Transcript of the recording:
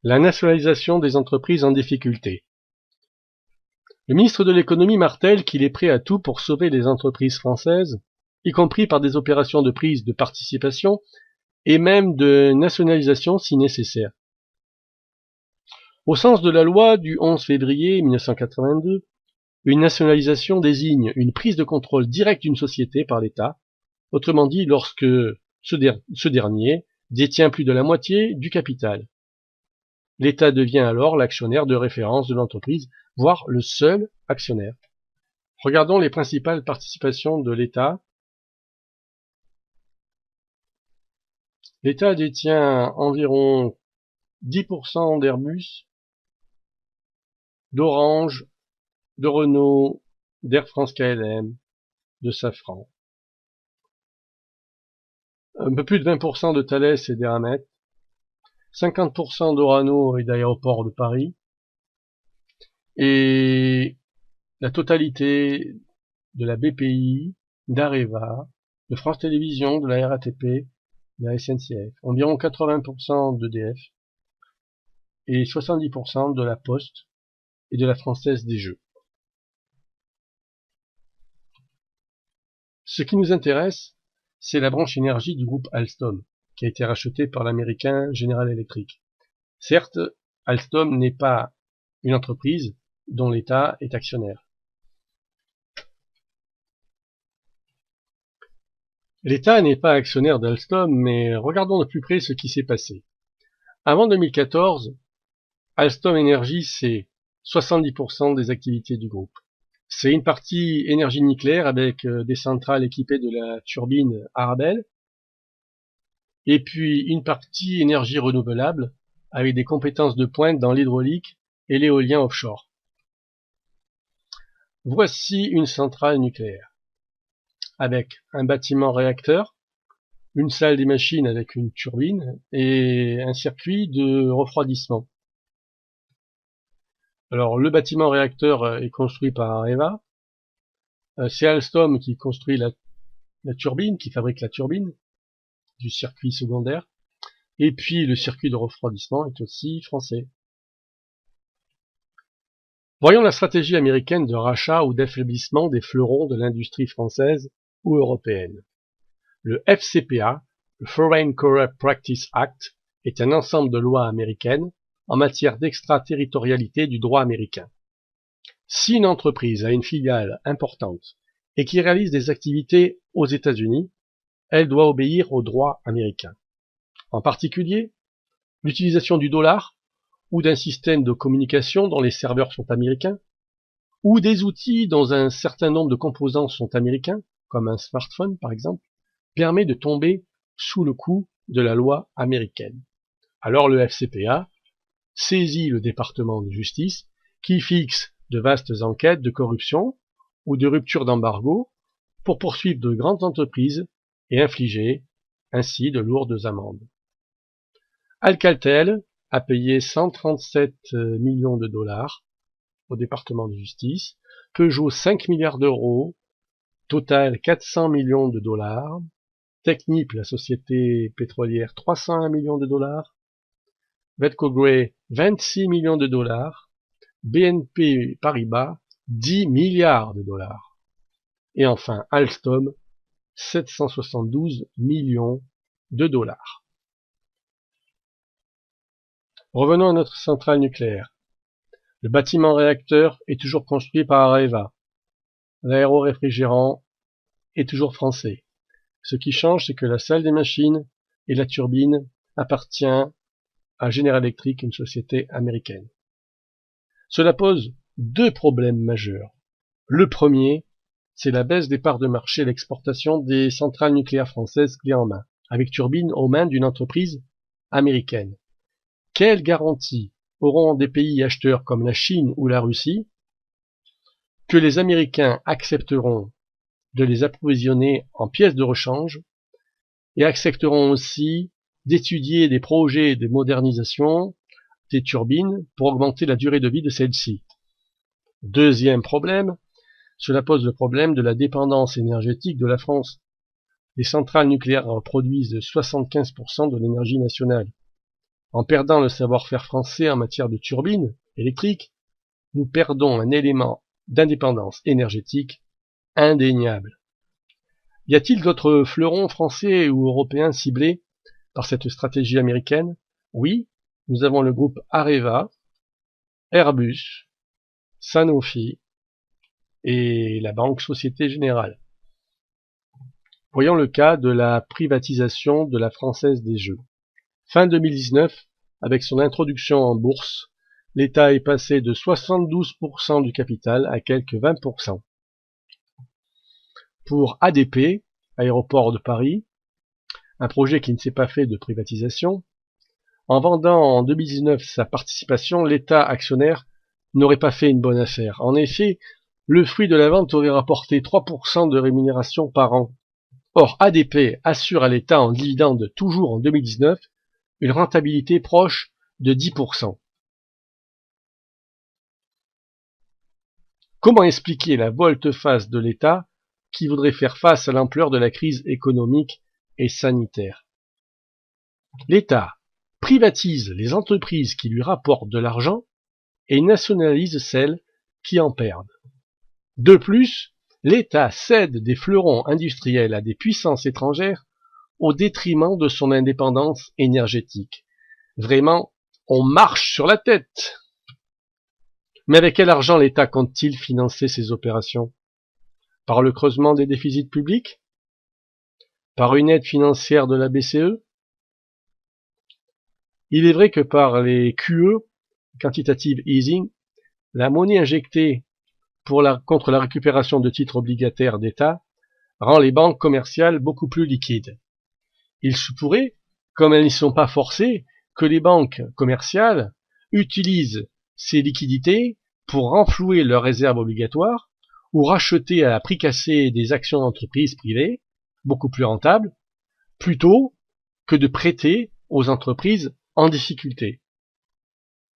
La nationalisation des entreprises en difficulté. Le ministre de l'économie martèle qu'il est prêt à tout pour sauver les entreprises françaises, y compris par des opérations de prise de participation et même de nationalisation si nécessaire. Au sens de la loi du 11 février 1982, une nationalisation désigne une prise de contrôle directe d'une société par l'État, autrement dit lorsque ce dernier détient plus de la moitié du capital. L'État devient alors l'actionnaire de référence de l'entreprise, voire le seul actionnaire. Regardons les principales participations de l'État. L'État détient environ 10% d'Airbus, d'Orange, de Renault, d'Air France KLM, de Safran. Un peu plus de 20% de Thales et d'Eramet, 50% d'Orano et d'Aéroports de Paris, et la totalité de la BPI, d'Areva, de France Télévisions, de la RATP, de la SNCF, environ 80% d'EDF et 70% de la Poste et de la Française des Jeux. Ce qui nous intéresse, c'est la branche énergie du groupe Alstom, qui a été rachetée par l'américain General Electric. Certes, Alstom n'est pas une entreprise dont l'État est actionnaire. L'État n'est pas actionnaire d'Alstom, mais regardons de plus près ce qui s'est passé. Avant 2014, Alstom Energy, c'est 70% des activités du groupe. C'est une partie énergie nucléaire avec des centrales équipées de la turbine Arabelle, et puis une partie énergie renouvelable avec des compétences de pointe dans l'hydraulique et l'éolien offshore. Voici une centrale nucléaire avec un bâtiment réacteur, une salle des machines avec une turbine et un circuit de refroidissement. Alors le bâtiment réacteur est construit par Areva. C'est Alstom qui construit la turbine, qui fabrique la turbine du circuit secondaire. Et puis le circuit de refroidissement est aussi français. Voyons la stratégie américaine de rachat ou d'affaiblissement des fleurons de l'industrie française ou européenne. Le FCPA, le Foreign Corrupt Practice Act, est un ensemble de lois américaines en matière d'extraterritorialité du droit américain. Si une entreprise a une filiale importante et qui réalise des activités aux États-Unis, elle doit obéir au droit américain. En particulier, l'utilisation du dollar ou d'un système de communication dont les serveurs sont américains, ou des outils dont un certain nombre de composants sont américains, comme un smartphone par exemple, permet de tomber sous le coup de la loi américaine. Alors le FCPA saisit le département de justice qui fixe de vastes enquêtes de corruption ou de rupture d'embargo pour poursuivre de grandes entreprises et infliger ainsi de lourdes amendes. Alcatel a payé 137 millions de dollars au département de justice, Peugeot 5 milliards d'euros, Total 400 millions de dollars, Technip, la société pétrolière, 301 millions de dollars, Vetco Gray, 26 millions de dollars, BNP Paribas, 10 milliards de dollars. Et enfin, Alstom, 772 millions de dollars. Revenons à notre centrale nucléaire. Le bâtiment réacteur est toujours construit par Areva. L'aéroréfrigérant est toujours français. Ce qui change, c'est que la salle des machines et la turbine appartiennent à General Electric, une société américaine. Cela pose deux problèmes majeurs. Le premier, c'est la baisse des parts de marché et l'exportation des centrales nucléaires françaises clés en main, avec turbines aux mains d'une entreprise américaine. Quelles garanties auront des pays acheteurs comme la Chine ou la Russie que les Américains accepteront de les approvisionner en pièces de rechange et accepteront aussi d'étudier des projets de modernisation des turbines pour augmenter la durée de vie de celles-ci. Deuxième problème, cela pose le problème de la dépendance énergétique de la France. Les centrales nucléaires produisent 75% de l'énergie nationale. En perdant le savoir-faire français en matière de turbines électriques, nous perdons un élément d'indépendance énergétique indéniable. Y a-t-il d'autres fleurons français ou européens ciblés par cette stratégie américaine? Oui, nous avons le groupe Areva, Airbus, Sanofi et la banque Société Générale. Voyons le cas de la privatisation de la Française des Jeux. Fin 2019, avec son introduction en bourse, l'État est passé de 72% du capital à quelques 20%. Pour ADP, Aéroports de Paris, un projet qui ne s'est pas fait de privatisation, en vendant en 2019 sa participation, l'État actionnaire n'aurait pas fait une bonne affaire. En effet, le fruit de la vente aurait rapporté 3% de rémunération par an. Or, ADP assure à l'État en dividende toujours en 2019 une rentabilité proche de 10%. Comment expliquer la volte-face de l'État qui voudrait faire face à l'ampleur de la crise économique et sanitaire? L'État privatise les entreprises qui lui rapportent de l'argent et nationalise celles qui en perdent. De plus, l'État cède des fleurons industriels à des puissances étrangères au détriment de son indépendance énergétique. Vraiment, on marche sur la tête. Mais avec quel argent l'État compte-t-il financer ces opérations? Par le creusement des déficits publics? Par une aide financière de la BCE? Il est vrai que par les QE, quantitative easing, la monnaie injectée contre la récupération de titres obligataires d'État rend les banques commerciales beaucoup plus liquides. Il se pourrait, comme elles n'y sont pas forcées, que les banques commerciales utilisent ces liquidités pour renflouer leurs réserves obligatoires ou racheter à prix cassé des actions d'entreprises privées, beaucoup plus rentables, plutôt que de prêter aux entreprises en difficulté.